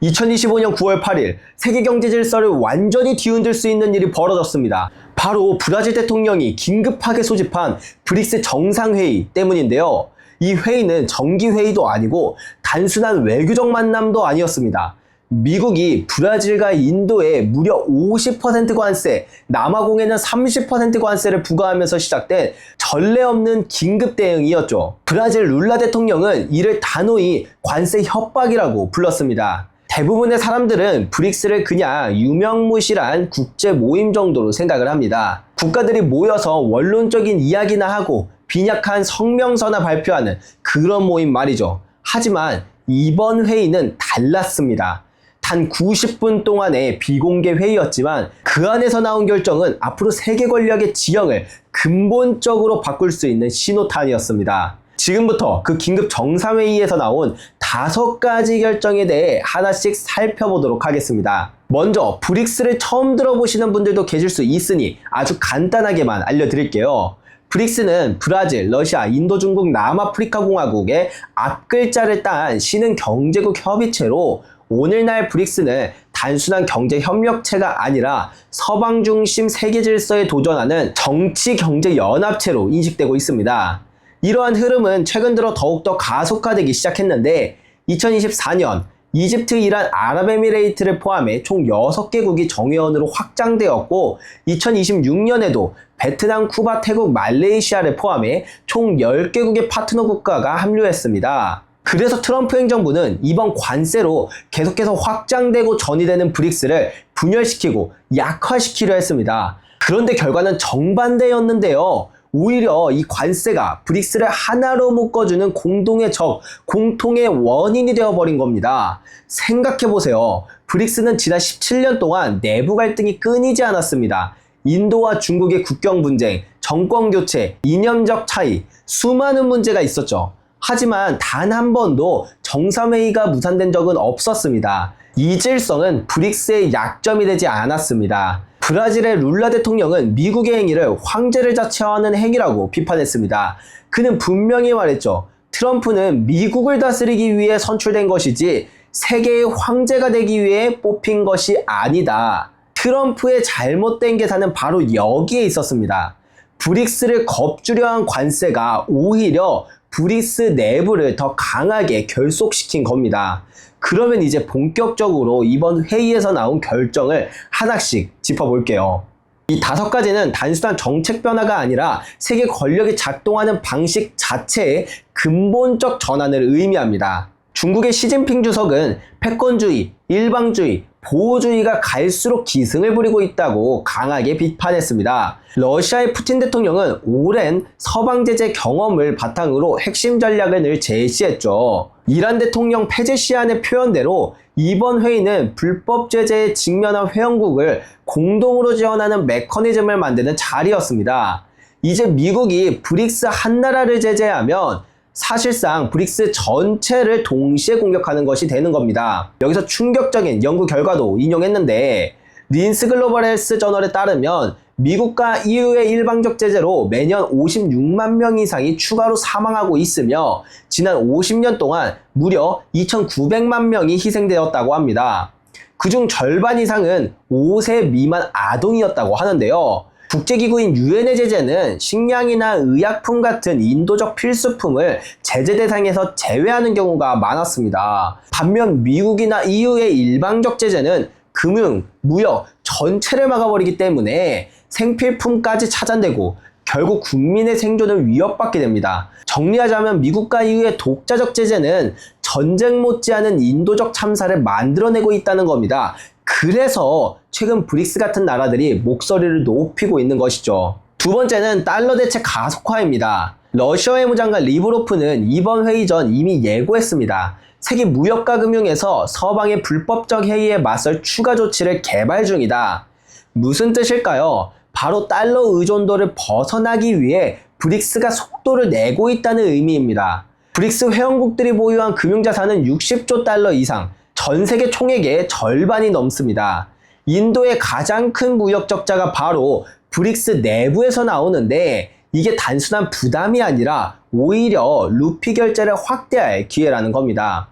2025년 9월 8일 세계 경제 질서를 완전히 뒤흔들 수 있는 일이 벌어졌습니다. 바로 브라질 대통령이 긴급하게 소집한 브릭스 정상회의 때문인데요. 이 회의는 정기회의도 아니고 단순한 외교적 만남도 아니었습니다. 미국이 브라질과 인도에 무려 50% 관세, 남아공에는 30% 관세를 부과하면서 시작된 전례 없는 긴급 대응이었죠. 브라질 룰라 대통령은 이를 단호히 관세 협박이라고 불렀습니다. 대부분의 사람들은 브릭스를 그냥 유명무실한 국제 모임 정도로 생각을 합니다. 국가들이 모여서 원론적인 이야기나 하고 빈약한 성명서나 발표하는 그런 모임 말이죠. 하지만 이번 회의는 달랐습니다. 단 90분 동안의 비공개 회의였지만 그 안에서 나온 결정은 앞으로 세계 권력의 지형을 근본적으로 바꿀 수 있는 신호탄이었습니다. 지금부터 그 긴급 정상회의에서 나온 5가지 결정에 대해 하나씩 살펴보도록 하겠습니다. 먼저 브릭스를 처음 들어보시는 분들도 계실 수 있으니 아주 간단하게만 알려드릴게요. 브릭스는 브라질, 러시아, 인도, 중국, 남아프리카 공화국의 앞글자를 딴 신흥경제국 협의체로 오늘날 브릭스는 단순한 경제 협력체가 아니라 서방 중심 세계 질서에 도전하는 정치 경제 연합체로 인식되고 있습니다. 이러한 흐름은 최근 들어 더욱더 가속화되기 시작했는데 2024년 이집트, 이란, 아랍에미레이트를 포함해 총 6개국이 정회원으로 확장되었고 2026년에도 베트남, 쿠바, 태국, 말레이시아를 포함해 총 10개국의 파트너 국가가 합류했습니다. 그래서 트럼프 행정부는 이번 관세로 계속해서 확장되고 전이되는 브릭스를 분열시키고 약화시키려 했습니다. 그런데 결과는 정반대였는데요. 오히려 이 관세가 브릭스를 하나로 묶어주는 공동의 적, 공통의 원인이 되어버린 겁니다. 생각해보세요. 브릭스는 지난 17년 동안 내부 갈등이 끊이지 않았습니다. 인도와 중국의 국경 분쟁, 정권 교체, 이념적 차이, 수많은 문제가 있었죠. 하지만 단 한 번도 정상회의가 무산된 적은 없었습니다. 이질성은 브릭스의 약점이 되지 않았습니다. 브라질의 룰라 대통령은 미국의 행위를 황제를 자처하는 행위라고 비판했습니다. 그는 분명히 말했죠. 트럼프는 미국을 다스리기 위해 선출된 것이지 세계의 황제가 되기 위해 뽑힌 것이 아니다. 트럼프의 잘못된 계산은 바로 여기에 있었습니다. 브릭스를 겁주려 한 관세가 오히려 브릭스 내부를 더 강하게 결속시킨 겁니다. 그러면 이제 본격적으로 이번 회의에서 나온 결정을 하나씩 짚어볼게요. 이 5가지는 단순한 정책 변화가 아니라 세계 권력이 작동하는 방식 자체의 근본적 전환을 의미합니다. 중국의 시진핑 주석은 패권주의, 일방주의, 보호주의가 갈수록 기승을 부리고 있다고 강하게 비판했습니다. 러시아의 푸틴 대통령은 오랜 서방 제재 경험을 바탕으로 핵심 전략을 늘 제시했죠. 이란 대통령 페제시안의 표현대로 이번 회의는 불법 제재에 직면한 회원국을 공동으로 지원하는 메커니즘을 만드는 자리였습니다. 이제 미국이 브릭스 한 나라를 제재하면 사실상 브릭스 전체를 동시에 공격하는 것이 되는 겁니다. 여기서 충격적인 연구 결과도 인용했는데 린스 글로벌 헬스 저널에 따르면 미국과 EU의 일방적 제재로 매년 56만 명 이상이 추가로 사망하고 있으며 지난 50년 동안 무려 2,900만 명이 희생되었다고 합니다. 그중 절반 이상은 5세 미만 아동이었다고 하는데요. 국제기구인 유엔의 제재는 식량이나 의약품 같은 인도적 필수품을 제재 대상에서 제외하는 경우가 많았습니다. 반면 미국이나 EU의 일방적 제재는 금융, 무역 전체를 막아버리기 때문에 생필품까지 차단되고 결국 국민의 생존을 위협받게 됩니다. 정리하자면 미국과 EU의 독자적 제재는 전쟁 못지않은 인도적 참사를 만들어내고 있다는 겁니다. 그래서 최근 브릭스 같은 나라들이 목소리를 높이고 있는 것이죠. 두 번째는 달러 대체 가속화입니다. 러시아 외무장관 리브로프는 이번 회의 전 이미 예고했습니다. 세계 무역과 금융에서 서방의 불법적 해이에 맞설 추가 조치를 개발 중이다. 무슨 뜻일까요? 바로 달러 의존도를 벗어나기 위해 브릭스가 속도를 내고 있다는 의미입니다. 브릭스 회원국들이 보유한 금융자산은 60조 달러 이상, 전 세계 총액의 절반이 넘습니다. 인도의 가장 큰 무역 적자가 바로 브릭스 내부에서 나오는데 이게 단순한 부담이 아니라 오히려 루피 결제를 확대할 기회라는 겁니다.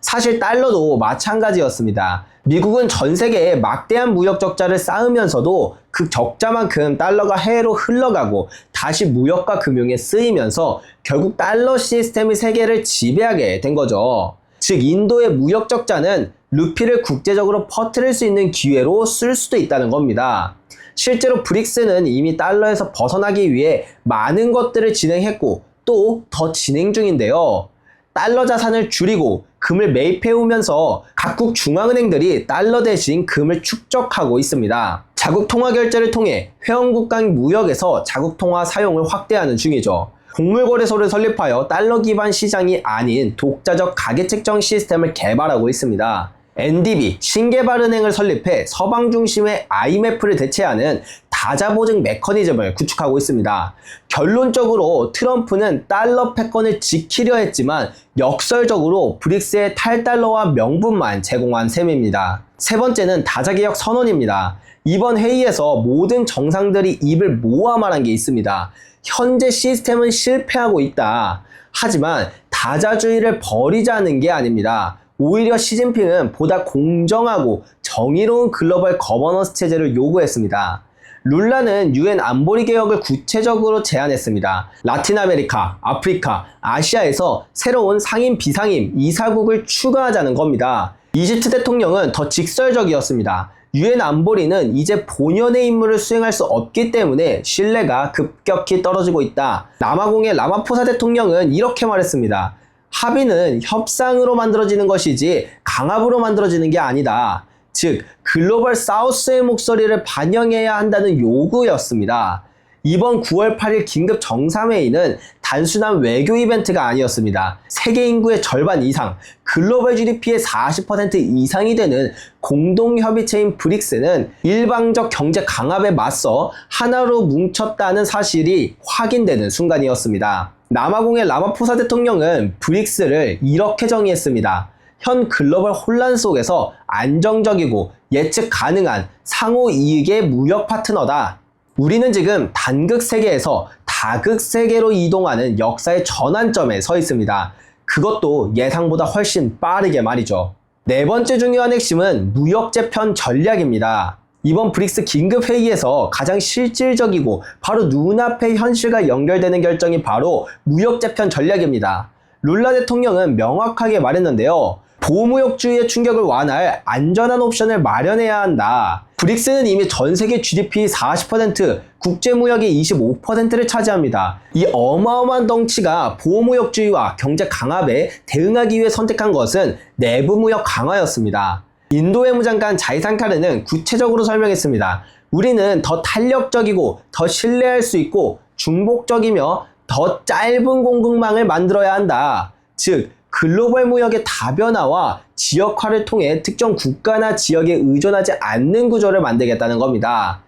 사실 달러도 마찬가지였습니다. 미국은 전 세계에 막대한 무역 적자를 쌓으면서도 그 적자만큼 달러가 해외로 흘러가고 다시 무역과 금융에 쓰이면서 결국 달러 시스템이 세계를 지배하게 된 거죠. 즉 인도의 무역 적자는 루피를 국제적으로 퍼뜨릴 수 있는 기회로 쓸 수도 있다는 겁니다. 실제로 브릭스는 이미 달러에서 벗어나기 위해 많은 것들을 진행했고 또 더 진행 중인데요. 달러 자산을 줄이고 금을 매입해오면서 각국 중앙은행들이 달러 대신 금을 축적하고 있습니다. 자국 통화 결제를 통해 회원국 간 무역에서 자국 통화 사용을 확대하는 중이죠. 곡물거래소를 설립하여 달러 기반 시장이 아닌 독자적 가계 책정 시스템을 개발하고 있습니다. NDB, 신개발은행을 설립해 서방 중심의 IMF를 대체하는 다자보증 메커니즘을 구축하고 있습니다. 결론적으로 트럼프는 달러 패권을 지키려 했지만 역설적으로 브릭스의 탈달러화 명분만 제공한 셈입니다. 세 번째는 다자개혁 선언입니다. 이번 회의에서 모든 정상들이 입을 모아 말한 게 있습니다. 현재 시스템은 실패하고 있다. 하지만 다자주의를 버리자는 게 아닙니다. 오히려 시진핑은 보다 공정하고 정의로운 글로벌 거버넌스 체제를 요구했습니다. 룰라는 UN 안보리 개혁을 구체적으로 제안했습니다. 라틴 아메리카, 아프리카, 아시아에서 새로운 상임 비상임 이사국을 추가하자는 겁니다. 이집트 대통령은 더 직설적이었습니다. UN 안보리는 이제 본연의 임무를 수행할 수 없기 때문에 신뢰가 급격히 떨어지고 있다. 남아공의 라마포사 대통령은 이렇게 말했습니다. 합의는 협상으로 만들어지는 것이지 강압으로 만들어지는 게 아니다. 즉 글로벌 사우스의 목소리를 반영해야 한다는 요구였습니다. 이번 9월 8일 긴급 정상회의는 단순한 외교 이벤트가 아니었습니다. 세계 인구의 절반 이상, 글로벌 GDP의 40% 이상이 되는 공동협의체인 브릭스는 일방적 경제 강압에 맞서 하나로 뭉쳤다는 사실이 확인되는 순간이었습니다. 남아공의 라마포사 대통령은 브릭스를 이렇게 정의했습니다. 현 글로벌 혼란 속에서 안정적이고 예측 가능한 상호 이익의 무역 파트너다. 우리는 지금 단극 세계에서 다극 세계로 이동하는 역사의 전환점에 서 있습니다. 그것도 예상보다 훨씬 빠르게 말이죠. 네 번째 중요한 핵심은 무역재편 전략입니다. 이번 브릭스 긴급회의에서 가장 실질적이고 바로 눈앞의 현실과 연결되는 결정이 바로 무역재편 전략입니다. 룰라 대통령은 명확하게 말했는데요. 보호무역주의의 충격을 완화할 안전한 옵션을 마련해야 한다. 브릭스는 이미 전 세계 GDP 40%, 국제무역의 25%를 차지합니다. 이 어마어마한 덩치가 보호무역주의와 경제 강압에 대응하기 위해 선택한 것은 내부무역 강화였습니다. 인도 외무장관 자이상카르는 구체적으로 설명했습니다. 우리는 더 탄력적이고 더 신뢰할 수 있고 중복적이며 더 짧은 공급망을 만들어야 한다. 즉 글로벌 무역의 다변화와 지역화를 통해 특정 국가나 지역에 의존하지 않는 구조를 만들겠다는 겁니다.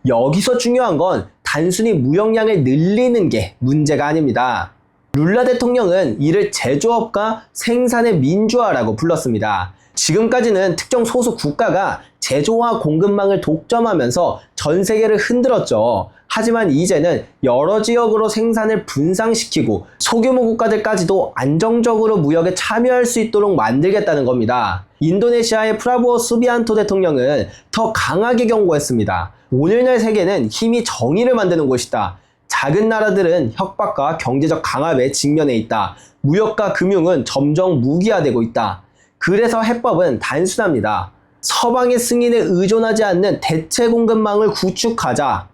여기서 중요한 건 단순히 무역량을 늘리는 게 문제가 아닙니다. 룰라 대통령은 이를 제조업과 생산의 민주화라고 불렀습니다. 지금까지는 특정 소수 국가가 제조와 공급망을 독점하면서 전 세계를 흔들었죠. 하지만 이제는 여러 지역으로 생산을 분산시키고 소규모 국가들까지도 안정적으로 무역에 참여할 수 있도록 만들겠다는 겁니다. 인도네시아의 프라보오 수비안토 대통령은 더 강하게 경고했습니다. 오늘날 세계는 힘이 정의를 만드는 곳이다. 작은 나라들은 협박과 경제적 강압에 직면해 있다. 무역과 금융은 점점 무기화되고 있다. 그래서 해법은 단순합니다. 서방의 승인에 의존하지 않는 대체 공급망을 구축하자.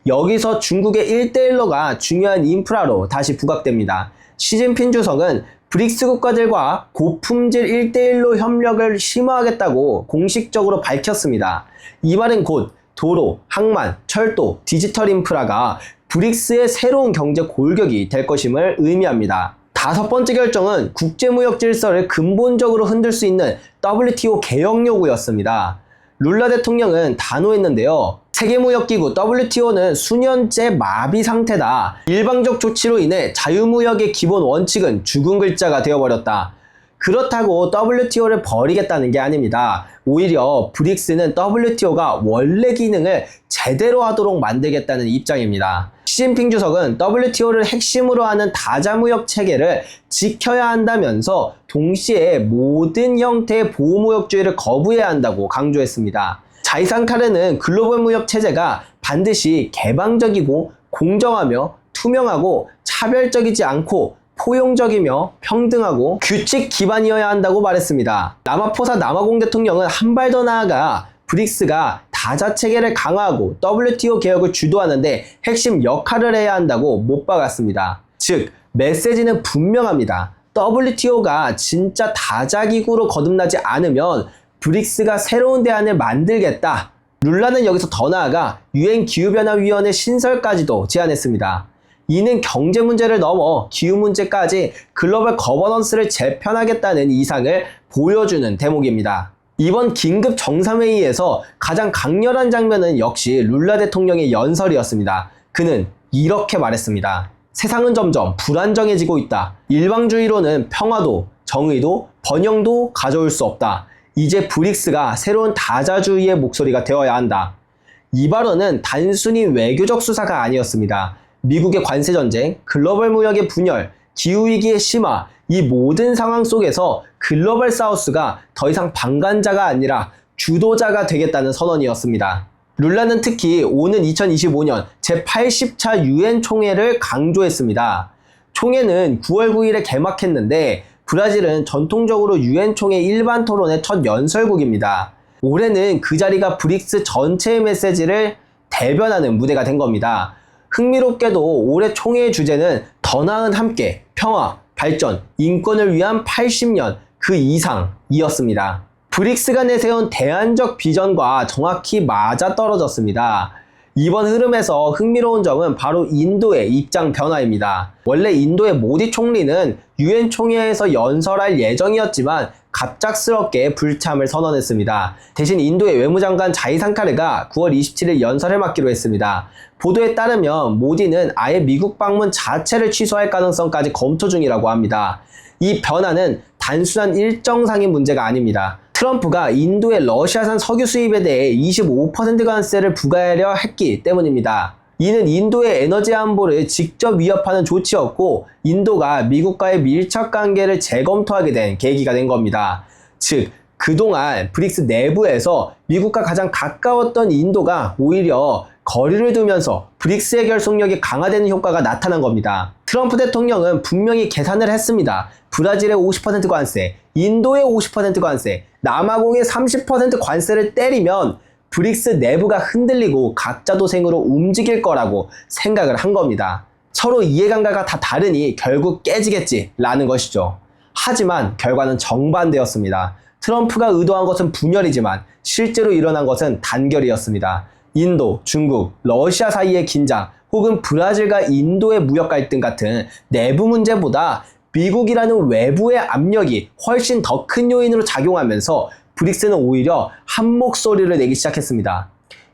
여기서 중국의 1대1로가 중요한 인프라로 다시 부각됩니다. 시진핑 주석은 브릭스 국가들과 고품질 1대1로 협력을 심화하겠다고 공식적으로 밝혔습니다. 이 말은 곧 도로, 항만, 철도, 디지털 인프라가 브릭스의 새로운 경제 골격이 될 것임을 의미합니다. 다섯 번째 결정은 국제무역 질서를 근본적으로 흔들 수 있는 WTO 개혁 요구였습니다. 룰라 대통령은 단호했는데요. 세계무역기구 WTO는 수년째 마비 상태다. 일방적 조치로 인해 자유무역의 기본 원칙은 죽은 글자가 되어버렸다. 그렇다고 WTO를 버리겠다는 게 아닙니다. 오히려 브릭스는 WTO가 원래 기능을 제대로 하도록 만들겠다는 입장입니다. 시진핑 주석은 WTO를 핵심으로 하는 다자무역 체계를 지켜야 한다면서 동시에 모든 형태의 보호무역주의를 거부해야 한다고 강조했습니다. 자이상카르는 글로벌 무역 체제가 반드시 개방적이고 공정하며 투명하고 차별적이지 않고 포용적이며 평등하고 규칙 기반이어야 한다고 말했습니다. 라마포사 남아공 대통령은 한 발 더 나아가 브릭스가 다자 체계를 강화하고 WTO 개혁을 주도하는데 핵심 역할을 해야 한다고 못 박았습니다. 즉, 메시지는 분명합니다. WTO가 진짜 다자 기구로 거듭나지 않으면 브릭스가 새로운 대안을 만들겠다. 룰라는 여기서 더 나아가 UN 기후변화위원회 신설까지도 제안했습니다. 이는 경제 문제를 넘어 기후 문제까지 글로벌 거버넌스를 재편하겠다는 이상을 보여주는 대목입니다. 이번 긴급 정상회의에서 가장 강렬한 장면은 역시 룰라 대통령의 연설이었습니다. 그는 이렇게 말했습니다. 세상은 점점 불안정해지고 있다. 일방주의로는 평화도, 정의도, 번영도 가져올 수 없다. 이제 브릭스가 새로운 다자주의의 목소리가 되어야 한다. 이 발언은 단순히 외교적 수사가 아니었습니다. 미국의 관세전쟁, 글로벌 무역의 분열, 기후위기의 심화, 이 모든 상황 속에서 글로벌 사우스가 더 이상 방관자가 아니라 주도자가 되겠다는 선언이었습니다. 룰라는 특히 오는 2025년 제80차 UN 총회를 강조했습니다. 총회는 9월 9일에 개막했는데 브라질은 전통적으로 UN 총회 일반 토론의 첫 연설국입니다. 올해는 그 자리가 브릭스 전체의 메시지를 대변하는 무대가 된 겁니다. 흥미롭게도 올해 총회의 주제는 더 나은 함께, 평화, 발전, 인권을 위한 80년, 그 이상이었습니다. 브릭스가 내세운 대안적 비전과 정확히 맞아떨어졌습니다. 이번 흐름에서 흥미로운 점은 바로 인도의 입장 변화입니다. 원래 인도의 모디 총리는 UN 총회에서 연설할 예정이었지만 갑작스럽게 불참을 선언했습니다. 대신 인도의 외무장관 자이상카르가 9월 27일 연설을 맡기로 했습니다. 보도에 따르면 모디는 아예 미국 방문 자체를 취소할 가능성까지 검토 중이라고 합니다. 이 변화는 단순한 일정상의 문제가 아닙니다. 트럼프가 인도의 러시아산 석유 수입에 대해 25% 관세를 부과하려 했기 때문입니다. 이는 인도의 에너지 안보를 직접 위협하는 조치였고 인도가 미국과의 밀착 관계를 재검토하게 된 계기가 된 겁니다. 즉, 그동안 브릭스 내부에서 미국과 가장 가까웠던 인도가 오히려 거리를 두면서 브릭스의 결속력이 강화되는 효과가 나타난 겁니다. 트럼프 대통령은 분명히 계산을 했습니다. 브라질의 50% 관세, 인도의 50% 관세, 남아공의 30% 관세를 때리면 브릭스 내부가 흔들리고 각자 도생으로 움직일 거라고 생각을 한 겁니다. 서로 이해관계가 다 다르니 결국 깨지겠지라는 것이죠. 하지만 결과는 정반대였습니다. 트럼프가 의도한 것은 분열이지만 실제로 일어난 것은 단결이었습니다. 인도, 중국, 러시아 사이의 긴장 혹은 브라질과 인도의 무역 갈등 같은 내부 문제보다 미국이라는 외부의 압력이 훨씬 더 큰 요인으로 작용하면서 브릭스는 오히려 한 목소리를 내기 시작했습니다.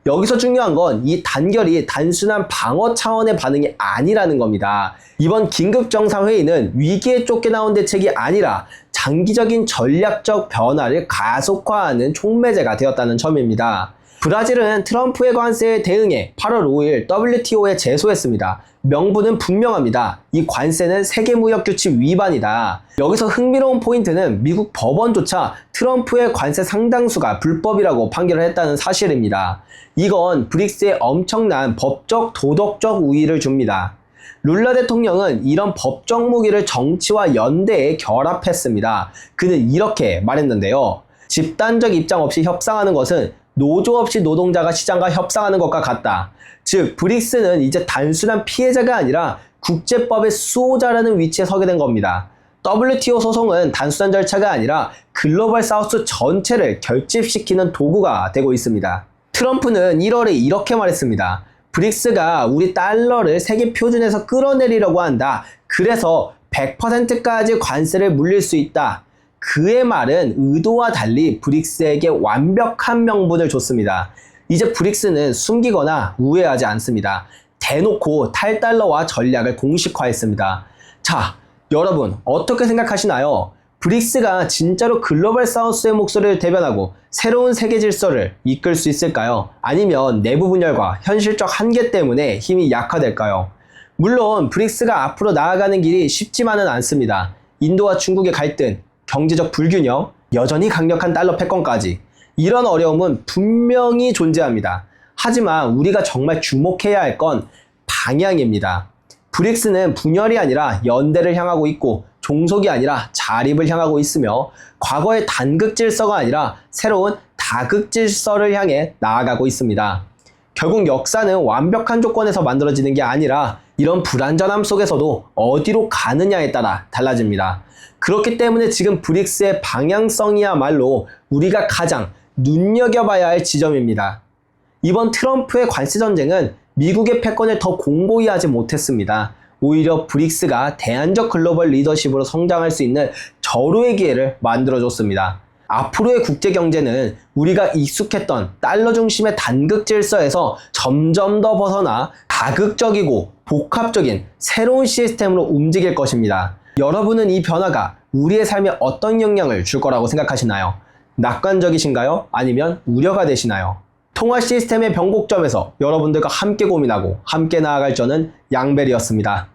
여기서 중요한 건 이 단결이 단순한 방어 차원의 반응이 아니라는 겁니다. 이번 긴급 정상회의는 위기에 쫓겨나온 대책이 아니라 장기적인 전략적 변화를 가속화하는 촉매제가 되었다는 점입니다. 브라질은 트럼프의 관세에 대응해 8월 5일 WTO에 제소했습니다. 명분은 분명합니다. 이 관세는 세계무역규칙 위반이다. 여기서 흥미로운 포인트는 미국 법원조차 트럼프의 관세 상당수가 불법이라고 판결을 했다는 사실입니다. 이건 브릭스에 엄청난 법적, 도덕적 우위를 줍니다. 룰라 대통령은 이런 법적 무기를 정치와 연대에 결합했습니다. 그는 이렇게 말했는데요. 집단적 입장 없이 협상하는 것은 노조 없이 노동자가 시장과 협상하는 것과 같다. 즉, 브릭스는 이제 단순한 피해자가 아니라 국제법의 수호자라는 위치에 서게 된 겁니다. WTO 소송은 단순한 절차가 아니라 글로벌 사우스 전체를 결집시키는 도구가 되고 있습니다. 트럼프는 1월에 이렇게 말했습니다. 브릭스가 우리 달러를 세계 표준에서 끌어내리려고 한다. 그래서 100%까지 관세를 물릴 수 있다. 그의 말은 의도와 달리 브릭스에게 완벽한 명분을 줬습니다. 이제 브릭스는 숨기거나 우회하지 않습니다. 대놓고 탈달러와 전략을 공식화했습니다. 자, 여러분 어떻게 생각하시나요? 브릭스가 진짜로 글로벌 사우스의 목소리를 대변하고 새로운 세계 질서를 이끌 수 있을까요? 아니면 내부 분열과 현실적 한계 때문에 힘이 약화될까요? 물론 브릭스가 앞으로 나아가는 길이 쉽지만은 않습니다. 인도와 중국의 갈등, 경제적 불균형, 여전히 강력한 달러 패권까지 이런 어려움은 분명히 존재합니다. 하지만 우리가 정말 주목해야 할 건 방향입니다. 브릭스는 분열이 아니라 연대를 향하고 있고 종속이 아니라 자립을 향하고 있으며 과거의 단극 질서가 아니라 새로운 다극 질서를 향해 나아가고 있습니다. 결국 역사는 완벽한 조건에서 만들어지는 게 아니라 이런 불안전함 속에서도 어디로 가느냐에 따라 달라집니다. 그렇기 때문에 지금 브릭스의 방향성이야말로 우리가 가장 눈여겨봐야 할 지점입니다. 이번 트럼프의 관세 전쟁은 미국의 패권을 더 공고히 하지 못했습니다. 오히려 브릭스가 대안적 글로벌 리더십으로 성장할 수 있는 절호의 기회를 만들어줬습니다. 앞으로의 국제 경제는 우리가 익숙했던 달러 중심의 단극 질서에서 점점 더 벗어나 다극적이고 복합적인 새로운 시스템으로 움직일 것입니다. 여러분은 이 변화가 우리의 삶에 어떤 영향을 줄 거라고 생각하시나요? 낙관적이신가요? 아니면 우려가 되시나요? 통화 시스템의 변곡점에서 여러분들과 함께 고민하고 함께 나아갈 저는 양벨이었습니다.